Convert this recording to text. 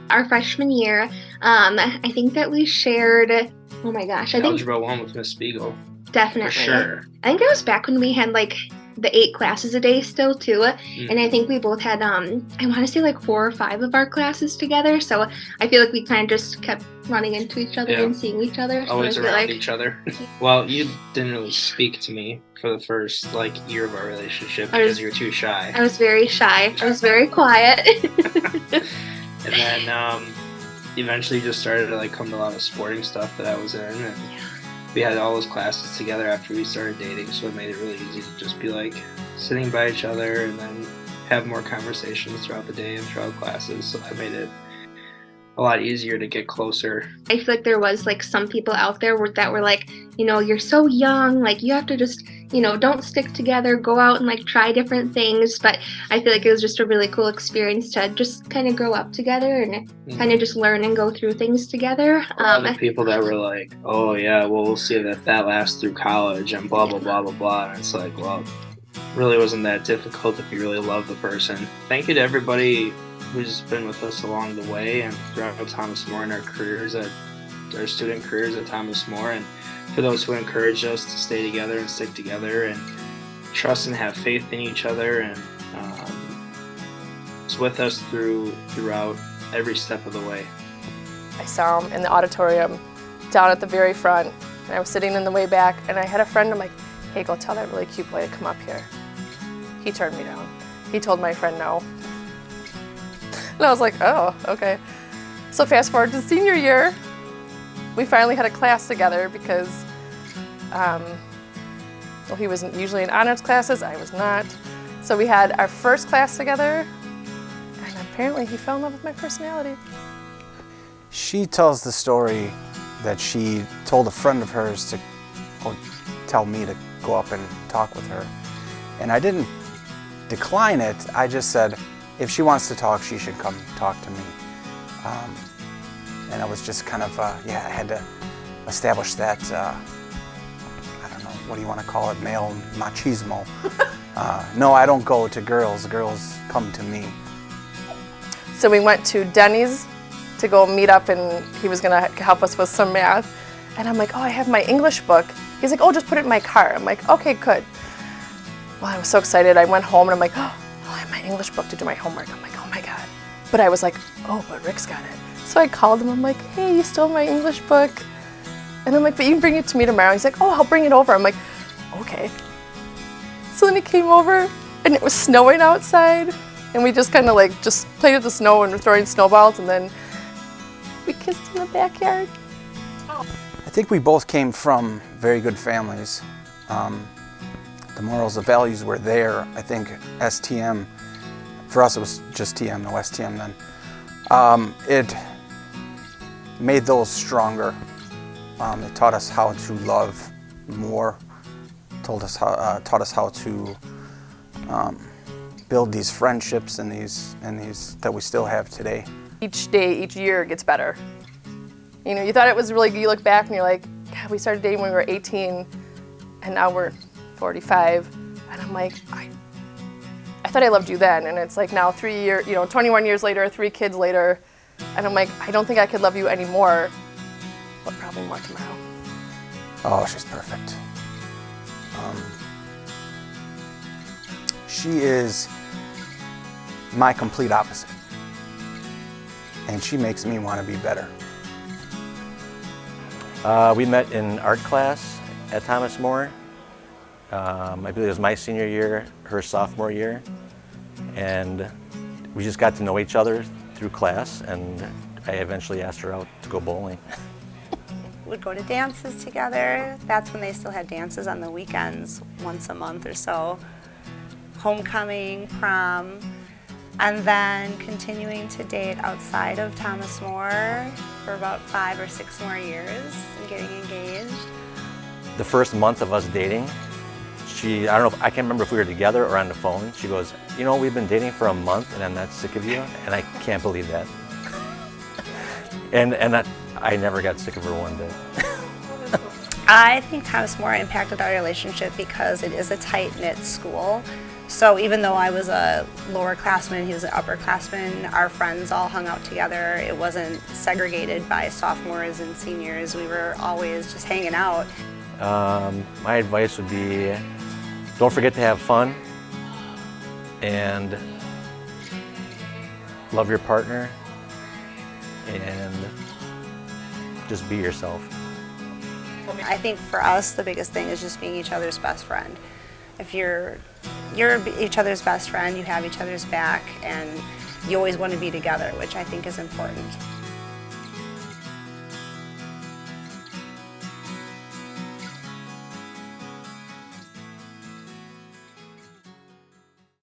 Our freshman year, I think that we shared, oh my gosh, I think Algebra 1 with Miss Spiegel, for definitely. sure. I think it was back when we had like the 8 classes a day still too. And I think we both had I want to say like 4 or 5 of our classes together. So I feel like we kind of just kept running into each other Yeah. and seeing each other. Always so I feel around like each other. Well, you didn't really speak to me for the first like year of our relationship I was- because you were too shy. I was very shy. I was very quiet. And then eventually you just started to like come to a lot of sporting stuff that I was in, and we had all those classes together after we started dating, so it made it really easy to just be like sitting by each other and then have more conversations throughout the day and throughout classes. So that made it a lot easier to get closer. I feel like there was like some people out there that were like, you're so young, like you have to just, don't stick together, go out and like try different things. But I feel like it was just a really cool experience to just kind of grow up together and kind of just learn and go through things together. The people that were like, oh yeah, well we'll see if that lasts through college and blah blah blah blah blah, and it's like, well, really wasn't that difficult if you really love the person. Thank you to everybody who's been with us along the way and throughout Thomas More in our careers, our student careers at Thomas More, and for those who encouraged us to stay together and stick together and trust and have faith in each other, and was with us throughout every step of the way. I saw him in the auditorium down at the very front, and I was sitting in the way back, and I had a friend, I'm like, hey, go tell that really cute boy to come up here. He turned me down. He told my friend no. And I was like, oh, okay. So fast forward to senior year, we finally had a class together because, well, he wasn't usually in honors classes, I was not. So we had our first class together, and apparently he fell in love with my personality. She tells the story that she told a friend of hers to tell me to go up and talk with her. And I didn't decline it, I just said, if she wants to talk, she should come talk to me. And I was just kind of, I had to establish that, I don't know, what do you want to call it, male machismo. No, I don't go to girls come to me. So we went to Denny's to go meet up, and he was gonna help us with some math. And I'm like, oh, I have my English book. He's like, oh, just put it in my car. I'm like, okay, good. Well, I was so excited. I went home and I'm like, oh, I have my English book to do my homework. I'm like, oh my God. But I was like, oh, but Rick's got it. So I called him. I'm like, hey, you stole my English book. And I'm like, but you can bring it to me tomorrow. He's like, oh, I'll bring it over. I'm like, okay. So then he came over and it was snowing outside. And we just kind of like just played with the snow and were throwing snowballs, and then we kissed in the backyard. I think we both came from very good families. The morals, the values were there. I think STM, for us it was just TM, no STM then. It made those stronger. It taught us how to love more, taught us how to build these friendships and these that we still have today. Each day, each year gets better. You thought it was really good. You look back and you're like, God, we started dating when we were 18 and now we're 45. And I'm like, I thought I loved you then. And it's like now 21 years later, 3 kids later. And I'm like, I don't think I could love you anymore, but probably more tomorrow. Oh, she's perfect. She is my complete opposite. And she makes me want to be better. We met in art class at Thomas More. I believe it was my senior year, her sophomore year. And we just got to know each other through class, and I eventually asked her out to go bowling. We'd go to dances together. That's when they still had dances on the weekends, once a month or so. Homecoming, prom, and then continuing to date outside of Thomas More for about 5 or 6 more years and getting engaged. The first month of us dating, I can't remember if we were together or on the phone. She goes, we've been dating for a month and I'm not sick of you, and I can't believe that. and I never got sick of her one bit. I think Thomas More impacted our relationship because it is a tight-knit school. So even though I was a lower classman, he was an upperclassman, our friends all hung out together. It wasn't segregated by sophomores and seniors. We were always just hanging out. My advice would be, don't forget to have fun and love your partner and just be yourself. I think for us, the biggest thing is just being each other's best friend. If you're each other's best friend, you have each other's back, and you always want to be together, which I think is important.